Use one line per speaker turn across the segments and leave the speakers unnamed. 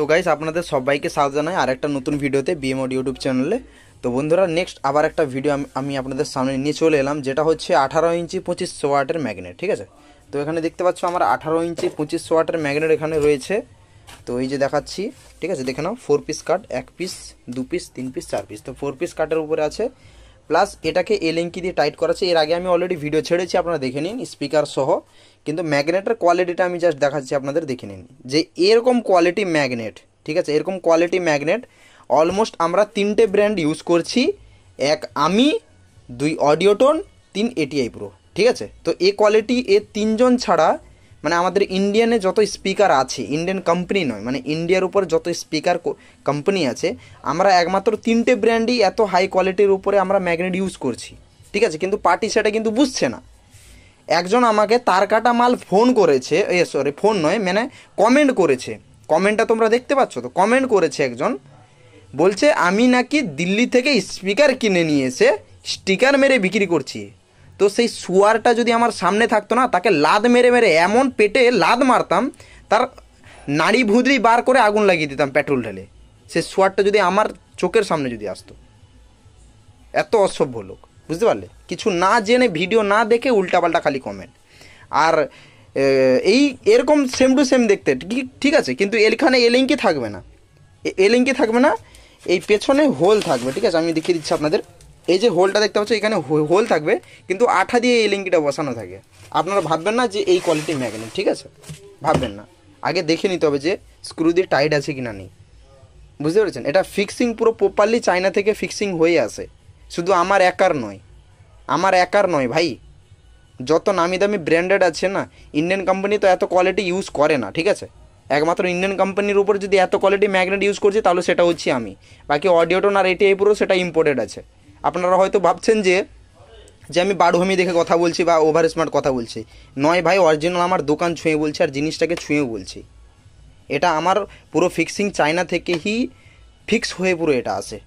তো গাইস আপনাদের সবাইকে স্বাগত জানাই আরেকটা নতুন ভিডিওতে বিএম অডিও ইউটিউব চ্যানেলে। তো বন্ধুরা নেক্সট আবার একটা ভিডিও আমি আপনাদের সামনে নিয়ে চলে এলাম, যেটা হচ্ছে 18 ইঞ্চি 2500 ওয়াটের ম্যাগনেট। ঠিক আছে, তো এখানে দেখতে পাচ্ছ আমার 18 ইঞ্চি 2500 ওয়াটের ম্যাগনেট এখানে রয়েছে। তো এই যে দেখাচ্ছি, ঠিক আছে, দেখে নাও 4 পিস কাট, 1 পিস 2 পিস 3 পিস 4 পিস। তো 4 পিস কাটের উপরে আছে, প্লাস এটাকে এলিঙ্কি দিয়ে টাইট করা আছে। এর আগে আমি অলরেডি ভিডিও ছেড়েছি, আপনারা দেখে নিন স্পিকার সহ। কিন্তু ম্যাগনেটের কোয়ালিটিটা আমি জাস্ট দেখাচ্ছি, আপনাদের দেখে নিন যে এরকম কোয়ালিটি ম্যাগনেট। ঠিক আছে, এরকম কোয়ালিটি ম্যাগনেট অলমোস্ট আমরা 3টে ব্র্যান্ড ইউজ করছি, 1 আমি, 2 অডিওটোন, 3 এটিআই প্রো। ঠিক আছে, তো এই কোয়ালিটি এ 3জন ছাড়া মানে আমাদের ইন্ডিয়ানে যত স্পিকার আছে, ইন্ডিয়ান কোম্পানি নয়, মানে ইন্ডিয়ার উপর যত স্পিকার কোম্পানি আছে, আমরা একমাত্র 3টে ব্র্যান্ডই এত হাই কোয়ালিটির উপরে আমরা ম্যাগনেট ইউজ করছি। ঠিক আছে, কিন্তু পার্টি সেটা কিন্তু বুঝছে না। একজন আমাকে তার কাটা মাল ফোন করেছে, ফোন নয় মানে কমেন্ট করেছে। কমেন্টটা তোমরা দেখতে পাচ্ছ তো? কমেন্ট করেছে একজন, বলছে আমি নাকি দিল্লি থেকে স্পিকার কিনে নিয়ে এসে স্টিকার মেরে বিক্রি করছি। তো সেই শুয়ারটা যদি আমার সামনে থাকতো না, তাকে লাদ মেরে মেরে এমন পেটে লাদ মারতাম, তার নাড়ি ভুদড়ি বার করে আগুন লাগিয়ে দিতাম পেট্রোল ঢেলে। সেই শুয়ারটা যদি আমার চোখের সামনে যদি আসতো। এত অসভ্য লোক, বুঝতে পারলে? কিছু না জেনে, ভিডিও না দেখে উল্টাপাল্টা খালি কমেন্ট। আর এই এরকম সেম টু সেম দেখতে ঠিক আছে, কিন্তু এখানে এলিঙ্কি থাকবে না, এলিঙ্কি থাকবে না, এই পেছনে হোল থাকবে। ঠিক আছে, আমি দেখিয়ে দিচ্ছি আপনাদের। এই যে হোলটা দেখতে পাচ্ছ, এখানে হোল থাকবে, কিন্তু আঠা দিয়ে এই এলিঙ্কিটা বসানো থাকে। আপনারা ভাববেন না যে এই কোয়ালিটি ম্যাগনেট, ঠিক আছে, ভাববেন না। আগে দেখে নিতে হবে যে স্ক্রু দিয়ে টাইট আছে কি না নেই, বুঝতে পেরেছেন? এটা ফিক্সিং পুরো প্রপারলি চায়না থেকে ফিক্সিং হয়ে আসে। শুধু আমার একার নয় ভাই, যত নামি দামি ব্র্যান্ডেড আছে না, ইন্ডিয়ান কোম্পানি তো এত কোয়ালিটি ইউজ করে না। ঠিক আছে, একমাত্র ইন্ডিয়ান কোম্পানির উপর যদি এত কোয়ালিটি ম্যাগনেট ইউজ করছি, তাহলে সেটা হচ্ছে আমি। বাকি অডিওটোন আর এটিআই প্রো সেটা ইম্পোর্টেড আছে। আপনারা হয়তো ভাবছেন যে আমি বারোহামি দেখে কথা বলছি বা ওভার স্মার্ট কথা বলছি। নয় ভাই, অরিজিনাল আমার দোকান ছুঁয়ে বলছি, আর জিনিসটাকে ছুঁয়েও বলছি। এটা আমার পুরো ফিক্সিং চায়না থেকেই ফিক্স হয়ে পুরো এটা আসে,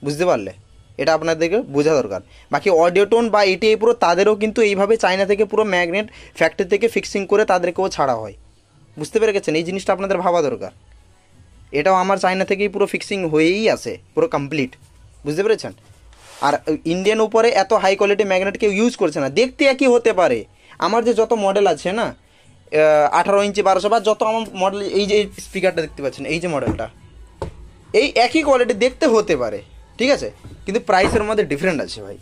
বুঝতে পারলে? এটা আপনাদেরকে বোঝা দরকার। বাকি অডিওটোন বা এটিআই প্রো তাদেরও কিন্তু এইভাবে চায়না থেকে পুরো ম্যাগনেট ফ্যাক্টরি থেকে ফিক্সিং করে তাদেরকেও ছাড়া হয়, বুঝতে পেরে গেছেন? এই জিনিসটা আপনাদের ভাবা দরকার। এটাও আমার চায়না থেকেই পুরো ফিক্সিং হয়েই আসে, পুরো কমপ্লিট, বুঝতে পেরেছেন? আর ইন্ডিয়ান উপরে এত হাই কোয়ালিটি ম্যাগনেট কেউ ইউজ করছে না। দেখতে একই হতে পারে, আমার যে যত মডেল আছে না, 18 ইঞ্চি 1200 বা যত আমার মডেল, এই যে স্পিকারটা দেখতে পাচ্ছেন, এই যে মডেলটা, এই একই কোয়ালিটি দেখতে হতে পারে, ঠিক আছে, কিন্তু প্রাইসের মধ্যে ডিফারেন্ট আছে ভাই।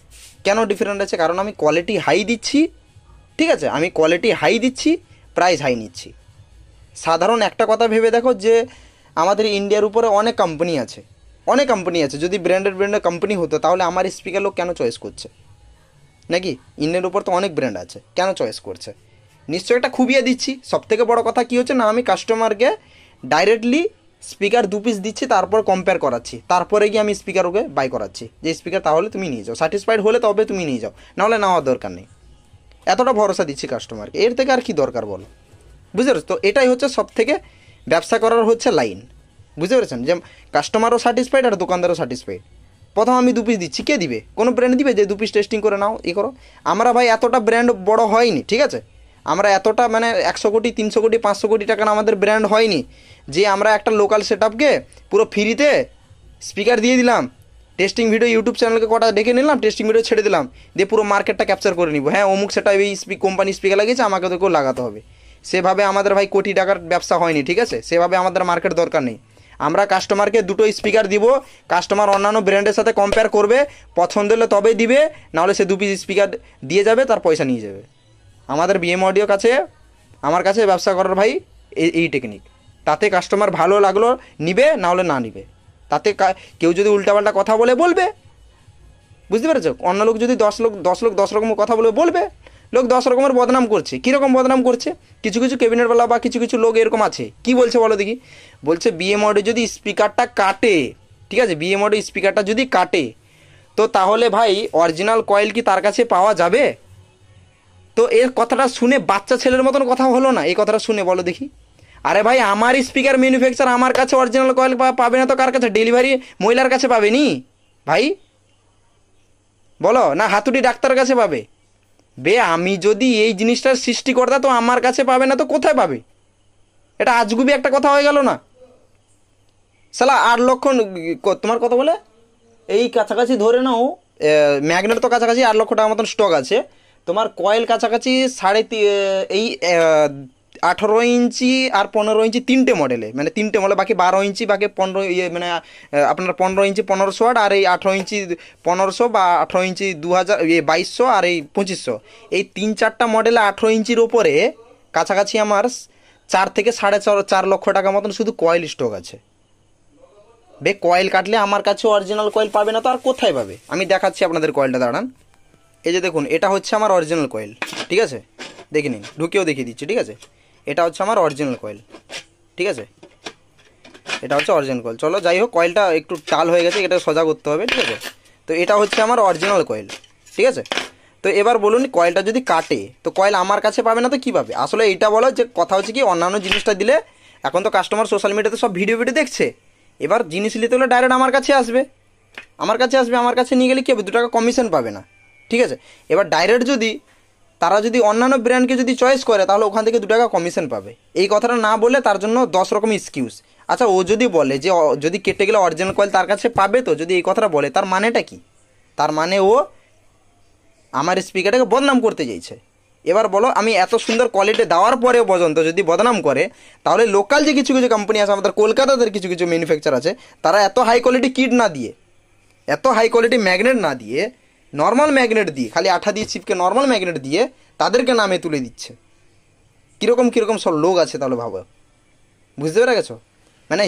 কেন ডিফারেন্ট আছে? কারণ আমি কোয়ালিটি হাই দিচ্ছি, ঠিক আছে, আমি কোয়ালিটি হাই দিচ্ছি, প্রাইস হাই নিচ্ছি। সাধারণ একটা কথা ভেবে দেখো যে আমাদের ইন্ডিয়ার উপরে অনেক কোম্পানি আছে, যদি ব্র্যান্ডেড কোম্পানি হতো, তাহলে আমার স্পিকার লোক কেন চয়েস করছে? নাকি ইন্ডিয়ার উপর তো অনেক ব্র্যান্ড আছে, কেন চয়েস করছে? নিশ্চয়ই একটা খুবিয়ে দিচ্ছি। সবথেকে বড় কথা কী হচ্ছে না, আমি কাস্টমারকে ডাইরেক্টলি স্পিকার 2 পিস দিচ্ছি, তারপর কম্পেয়ার করাচ্ছি, তারপরে গিয়ে আমি স্পিকার ওকে বাই করাচ্ছি যে স্পিকার তাহলে তুমি নিয়ে যাও, স্যাটিসফাইড হলে তবে তুমি নিয়ে যাও, নাহলে নেওয়ার দরকার নেই। এতটা ভরসা দিচ্ছি কাস্টমারকে, এর থেকে আর কি দরকার বলো? বুঝতে পেরেছো? তো এটাই হচ্ছে সব থেকে ব্যবসা করার হচ্ছে লাইন, বুঝতে পেরেছেন? যে কাস্টমারও স্যাটিসফাইড আর দোকানদারও স্যাটিসফাইড। প্রথম আমি 2 পিস দিচ্ছি, কে দিবে? কোনো ব্র্যান্ড দিবে যে 2 পিস টেস্টিং করে নাও, করো? আমরা ভাই এতটা ব্র্যান্ড বড় হয়নি, ঠিক আছে, আমরা এতটা মানে 100 কোটি 300 কোটি 500 কোটি টাকার আমাদের ব্র্যান্ড হয়নি যে আমরা একটা লোকাল সেট আপকে পুরো ফ্রিতে স্পিকার দিয়ে দিলাম, টেস্টিং ভিডিও ইউটিউব চ্যানেলকে কটা ডেকে নিলাম, টেস্টিং ভিডিও ছেড়ে দিলাম, দিয়ে পুরো মার্কেটটা ক্যাপচার করে নিব। হ্যাঁ, অমুক সেটা এই কোম্পানি স্পিকার লাগিয়েছে, আমাকে তোকেও লাগাতে হবে। সেভাবে আমাদের ভাই কোটি টাকার ব্যবসা হয়নি, ঠিক আছে, সেভাবে আমাদের মার্কেট দরকার নেই। আমরা কাস্টমারকে 2টো স্পিকার দিব, কাস্টমার অন্যান্য ব্র্যান্ডের সাথে কম্পেয়ার করবে, পছন্দ হলে তবেই দিবে, নাহলে সে 2 পিস স্পিকার দিয়ে যাবে, তার পয়সা নিয়ে যাবে। আমাদের বিএম অডিও কাছে, আমার কাছে ব্যবসা করার ভাই এই টেকনিক। তাতে কাস্টমার ভালো লাগলো নিবে, নাহলে না নিবে। তাতে কেউ যদি উল্টাপাল্টা কথা বলবে, বুঝতে পেরেছো? অন্য লোক যদি 10 লোক 10 রকমের কথা বলবে, লোক 10 রকমের বদনাম করছে। কীরকম বদনাম করছে? কিছু ক্যাবিনেটওয়ালা বা কিছু লোক এরকম আছে, কি বলছে বলো দেখি? বলছে বিএম অডিও যদি স্পিকারটা কাটে, ঠিক আছে, বিএম অডিও স্পিকারটা যদি কাটে, তো তাহলে ভাই অরিজিনাল কয়েল কি তার কাছে পাওয়া যাবে? তো এর কথাটা শুনে বাচ্চা ছেলের মতন কথা হলো না? এই কথাটা শুনে বলো দেখি। আরে ভাই, আমার স্পিকার ম্যানুফ্যাকচার আমার কাছে অরিজিনাল কয়েল পাবে না তো কার কাছে? ডেলিভারি মহিলার কাছে পাবে নি ভাই, বলো না? হাতুড়ি ডাক্তারের কাছে পাবে? আমি যদি এই জিনিসটার সৃষ্টি করতাম, তো আমার কাছে পাবে না তো কোথায় পাবে? এটা আজগুবি একটা কথা হয়ে গেল না? সালা 8 লক্ষ তোমার কত বলে এই কাছাকাছি ধরে নাও, ম্যাগনেট তো কাছাকাছি 8 লক্ষ টাকার মতন স্টক আছে, তোমার কয়েল কাছাকাছি এই 18 ইঞ্চি আর 15 ইঞ্চি তিনটে মডেলে, মানে তিনটে মডেল, বাকি 12 ইঞ্চি, বাকি 15 মানে আপনার 15 ইঞ্চি 1500 ওয়াট, আর এই 18 ইঞ্চি 1500, বা 18 ইঞ্চি 2000 2200, আর এই 2500, এই 3-4টা মডেলে 18 ইঞ্চির ওপরে কাছাকাছি আমার 4 থেকে 4.5 লক্ষ টাকা মতন শুধু কয়েল স্টক আছে। কয়েল কাটলে আমার কাছে অরিজিনাল কয়েল পাবে না তো আর কোথায় পাবে? আমি দেখাচ্ছি আপনাদের কয়েলটা, দাঁড়ান। এই যে দেখুন, এটা হচ্ছে আমার অরিজিনাল কয়েল, ঠিক আছে, দেখে নিন, ঢুকেও দেখিয়ে দিচ্ছি, ঠিক আছে। এটা হচ্ছে আমার অরিজিনাল কয়েল, ঠিক আছে, এটা হচ্ছে অরিজিনাল কয়েল। চলো যাই হোক, কয়েলটা একটু টাল হয়ে গেছে, এটা সোজা করতে হবে, ঠিক আছে। তো এটা হচ্ছে আমার অরিজিনাল কয়েল, ঠিক আছে। তো এবার বলুন, কয়েলটা যদি কাটে তো কয়েল আমার কাছে পাবে না তো কী পাবে? আসলে এইটা বলো যে কথা হচ্ছে কি, অন্যান্য জিনিসটা দিলে এখন তো কাস্টমার সোশ্যাল মিডিয়াতে সব ভিডিও দেখছে, এবার জিনিস নিতে হলে ডাইরেক্ট আমার কাছে আসবে, আমার কাছে নিয়ে গেলে কী হবে? 2 টাকা কমিশন পাবে না, ঠিক আছে। এবার ডাইরেক্ট যদি তারা যদি অন্যান্য ব্র্যান্ডকে যদি চয়েস করে, তাহলে ওখান থেকে 2 টাকা কমিশন পাবে। এই কথাটা না বলে তার জন্য 10 রকম এক্সকিউজ। আচ্ছা, ও যদি বলে যে যদি কেটে গেলে অরিজিনাল কয়েল তার কাছে পাবে, তো যদি এই কথাটা বলে তার মানেটা কি? তার মানে ও আমার স্পিকারটাকে বদনাম করতে চাইছে। এবার বলো, আমি এত সুন্দর কোয়ালিটি দেওয়ার পরেও পর্যন্ত যদি বদনাম করে, তাহলে লোকাল যে কিছু কিছু কোম্পানি আছে আমাদের কলকাতাদের, কিছু কিছু ম্যানুফ্যাকচার আছে, তারা এত হাই কোয়ালিটি কিট না দিয়ে, এত হাই কোয়ালিটি ম্যাগনেট না দিয়ে, নর্মাল ম্যাগনেট দিয়ে, খালি আঠা দিয়ে চিপকে নর্মাল ম্যাগনেট দিয়ে তাদেরকে নামে তুলে দিচ্ছে। কীরকম কীরকম সব লোক আছে তাহলে ভাবো, বুঝতে পেরে গেছো? মানে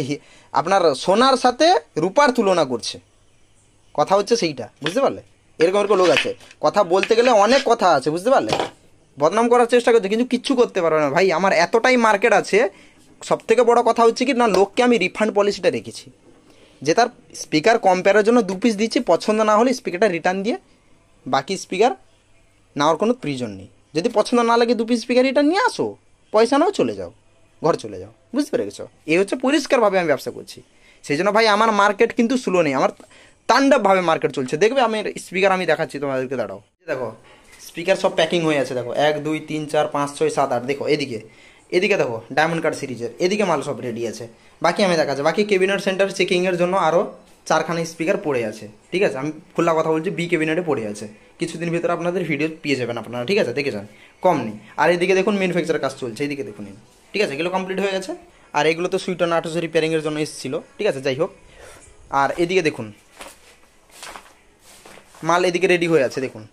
আপনার সোনার সাথে রূপার তুলনা করছে, কথা হচ্ছে সেইটা, বুঝতে পারলে? এরকম এরকম লোক আছে, কথা বলতে গেলে অনেক কথা আছে, বুঝতে পারলে? বদনাম করার চেষ্টা করছে কিন্তু কিচ্ছু করতে পারবে না ভাই। আমার এতটাই মার্কেট আছে, সবথেকে বড় কথা হচ্ছে কি না, লোককে আমি রিফান্ড পলিসিটা রেখেছি, যে তার স্পিকার কম্পেয়ারের জন্য 2 পিস দিচ্ছি, পছন্দ না হলে স্পিকারটা রিটার্ন দিয়ে বাকি স্পিকার নেওয়ার কোনো প্রয়োজন নেই। যদি পছন্দ না লাগে 2 পিস স্পিকার রিটার্ন নিয়ে আসো, পয়সা নাও, চলে যাও, ঘর চলে যাও, বুঝতে পেরে গেছো? এই হচ্ছে পরিষ্কারভাবে আমি ব্যবসা করছি। সেই জন্য ভাই আমার মার্কেট কিন্তু স্লো নেই, আমার তাণ্ডবভাবে মার্কেট চলছে। দেখবে আমি স্পিকার আমি দেখাচ্ছি তোমাদেরকে, দাঁড়াও। দেখো স্পিকার সব প্যাকিং হয়ে আছে, দেখো 1 2 3 4 5 6 7 8, দেখো এদিকে দেখো ডায়মন্ড কার্ড সিরিজের, এদিকে মাল সব রেডি আছে। বাকি আমি দেখাচ্ছি, বাকি ক্যাবিনেট সেন্টার চেকিংয়ের জন্য আরও 4খানা স্পিকার পড়ে আছে, ঠিক আছে। আমি খোলা কথা বলছি, বি ক্যাবিনেটে পড়ে আছে, কিছুদিন ভিতরে আপনাদের ভিডিও পেয়ে যাবেন আপনারা, ঠিক আছে, দেখে যান, কম নেই। আর এদিকে দেখুন ম্যানুফ্যাকচার কাজ চলছে, এইদিকে দেখুন, ঠিক আছে, এগুলো কমপ্লিট হয়ে গেছে। আর এগুলো তো সুইটন আঠোসো রিপেয়ারিংয়ের জন্য এসেছিলো, ঠিক আছে, যাই হোক। আর এদিকে দেখুন মাল এদিকে রেডি হয়ে আছে, দেখুন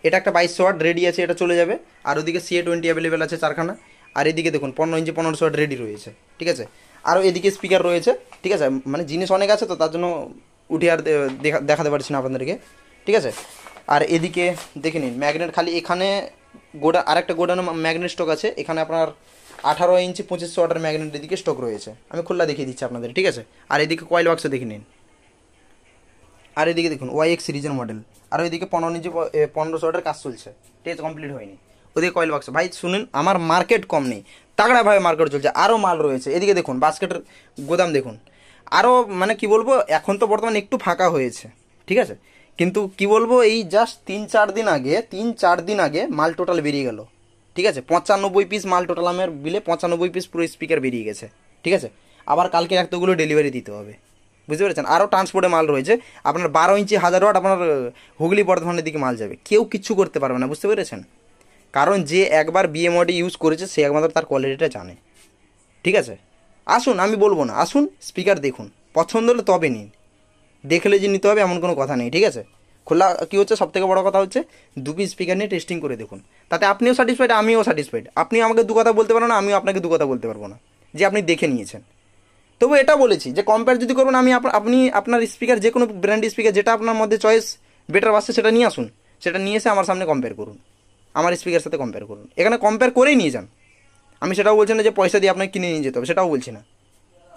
এটা একটা 2200 ওয়াট রেডি আছে, এটা চলে যাবে। আর ওদিকে CA20 অ্যাভেলেবেল আছে 4খানা। আর এদিকে দেখুন 15 ইঞ্চি 1500 ওয়াট রেডি রয়েছে, ঠিক আছে। আরও এদিকে স্পিকার রয়েছে, ঠিক আছে, মানে জিনিস অনেক আছে তো তার জন্য উঠে আর দেখাতে পারছি না আপনাদেরকে, ঠিক আছে। আর এদিকে দেখে নিন ম্যাগনেট, খালি এখানে আরেকটা গোডাউনে ম্যাগনেট স্টক আছে, এখানে আপনার 18 ইঞ্চি 2500 ওয়াটের ম্যাগনেট এদিকে স্টক রয়েছে, আমি খোলা দেখিয়ে দিচ্ছি আপনাদের, ঠিক আছে। আর এদিকে কয়েল বাক্স দেখে নিন। আর এদিকে দেখুন YX সিরিজের মডেল। আর ওইদিকে 15 ইঞ্চি 1500 ওয়াটের কাজ চলছে, ঠিক আছে, কমপ্লিট হয়নি। ওদিকে কয়েল বাক্স। ভাই শুনুন, আমার মার্কেট কম নেই, তাগড়াভাবে মার্কেট চলছে, আরও মাল রয়েছে। এদিকে দেখুন বাস্কেটের গোদাম দেখুন, আরও মানে কি বলবো, এখন তো বর্তমানে একটু ফাঁকা হয়েছে, ঠিক আছে, কিন্তু কি বলবো, এই জাস্ট 3-4 দিন আগে মাল টোটাল বেরিয়ে গেল, ঠিক আছে। 95 পিস মাল টোটাল আমার বিলে 95 পিস পুরো স্পিকার বেরিয়ে গেছে, ঠিক আছে। আবার কালকে এতগুলো ডেলিভারি দিতে হবে, বুঝতে পেরেছেন। আরও ট্রান্সপোর্টে মাল রয়েছে, আপনার 12 ইঞ্চি 1000 ওয়াট আপনার হুগলি বর্ধমানের দিকে মাল যাবে, কেউ কিচ্ছু করতে পারবে না, বুঝতে পেরেছেন। কারণ যে একবার BMOD ইউজ করেছে সে একমাত্র তার কোয়ালিটিটা জানে, ঠিক আছে। আসুন, আমি বলবো না, আসুন স্পিকার দেখুন, পছন্দ হলে তবে নিন, দেখলে যে নিতে হবে এমন কোনো কথা নেই, ঠিক আছে। খোলা কী হচ্ছে, সবথেকে বড় কথা হচ্ছে 2 পিস স্পিকার নিয়ে টেস্টিং করে দেখুন, তাতে আপনিও স্যাটিসফাইড, আমিও স্যাটিসফাইড। আপনি আমাকে 2 কথা বলতে পারবেন না, আমিও আপনাকে 2 কথা বলতে পারবো না যে আপনি দেখে নিয়েছেন। তবু এটা বলেছি যে কম্পেয়ার যদি করবেন, আপনি আপনার স্পিকার যে কোনো ব্র্যান্ড স্পিকার যেটা আপনার মধ্যে চয়েস বেটার আসছে সেটা নিয়ে আসুন, সেটা নিয়ে এসে আমার সামনে কম্পেয়ার করুন, আমার স্পিকার সাথে কম্পেয়ার করুন, এখানে কম্পেয়ার করেই নিয়ে যান। আমি সেটাও বলছি না যে পয়সা দিয়ে আপনাকে কিনে নিয়ে যেতে হবে, সেটাও বলছি না।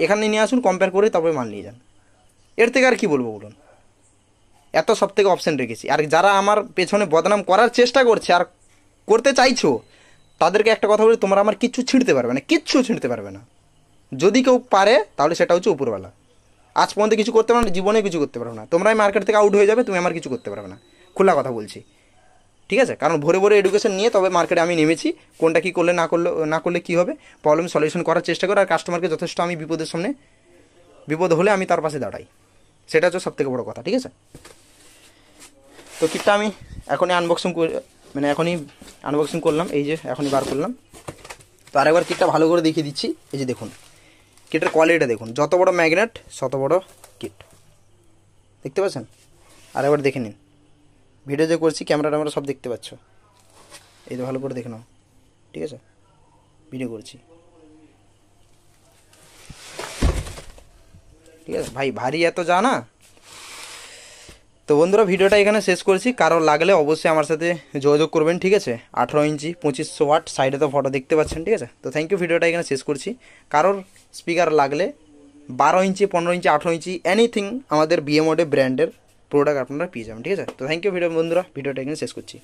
এখানে নিয়ে আসুন, কম্পেয়ার করে তারপরে মাল নিয়ে যান। এর থেকে আর কি বলবো বলুন, এত সব থেকে অপশান রেখেছি। আর যারা আমার পেছনে বদনাম করার চেষ্টা করছে আর করতে চাইছো, তাদেরকে একটা কথা বলি, তোমরা আমার কিচ্ছু ছিঁড়তে পারবে না, কিচ্ছু ছিঁড়তে পারবে না। যদি কেউ পারে তাহলে সেটা হচ্ছে উপরওয়ালা। আজ পর্যন্ত কিছু করতে পারো না, জীবনে কিছু করতে পারো না, তোমরাই মার্কেট থেকে আউট হয়ে যাবে, তুমি আমার কিছু করতে পারবে না, খোলা কথা বলছি, ঠিক আছে। কারণ ভোরে ভোরে এডুকেশন নিয়ে তবে মার্কেটে আমি নেমেছি, কোনটা কী করলে না করলে কী হবে, প্রবলেম সলিউশন করার চেষ্টা করে, আর কাস্টমারকে যথেষ্ট আমি বিপদের সামনে বিপদ হলে আমি তার পাশে দাঁড়াই, সেটা হচ্ছে সবথেকে বড় কথা, ঠিক আছে। তো কিটটা আমি এখনই আনবক্সিং করলাম, এই যে এখনই বার করলাম। তো আরেকবার কিটটা ভালো করে দেখিয়ে দিচ্ছি। এই যে দেখুন কিটের কোয়ালিটিটা দেখুন, যত বড় ম্যাগনেট তত বড় কিট, দেখতে পাচ্ছেন। আরেকবার দেখে নিন, ভিডিও যে করছি ক্যামেরা সব দেখতে পাচ্ছ, এই তো ভালো করে দেখে নাও, ঠিক আছে, ভিডিও করছি, ঠিক আছে ভাই, ভারী এত জানা। তো বন্ধুরা ভিডিওটা এখানে শেষ করছি, কারো লাগলে অবশ্যই আমার সাথে যোগাযোগ করবেন, ঠিক আছে। 18 ইঞ্চি 2500 ওয়াট, সাইডে তো ফটো দেখতে পাচ্ছেন, ঠিক আছে। তো থ্যাংক ইউ, ভিডিওটা এখানে শেষ করছি। কারোর স্পিকার লাগলে 12 ইঞ্চি 15 ইঞ্চি 18 ইঞ্চি এনিথিং আমাদের বিএমওডে ব্র্যান্ডের প্রোডাক্ট আপনারা পেয়ে যাবেন, ঠিক আছে। তো থ্যাংক ইউ বন্ধুরা, ভিডিওটা এখানে শেষ করছি।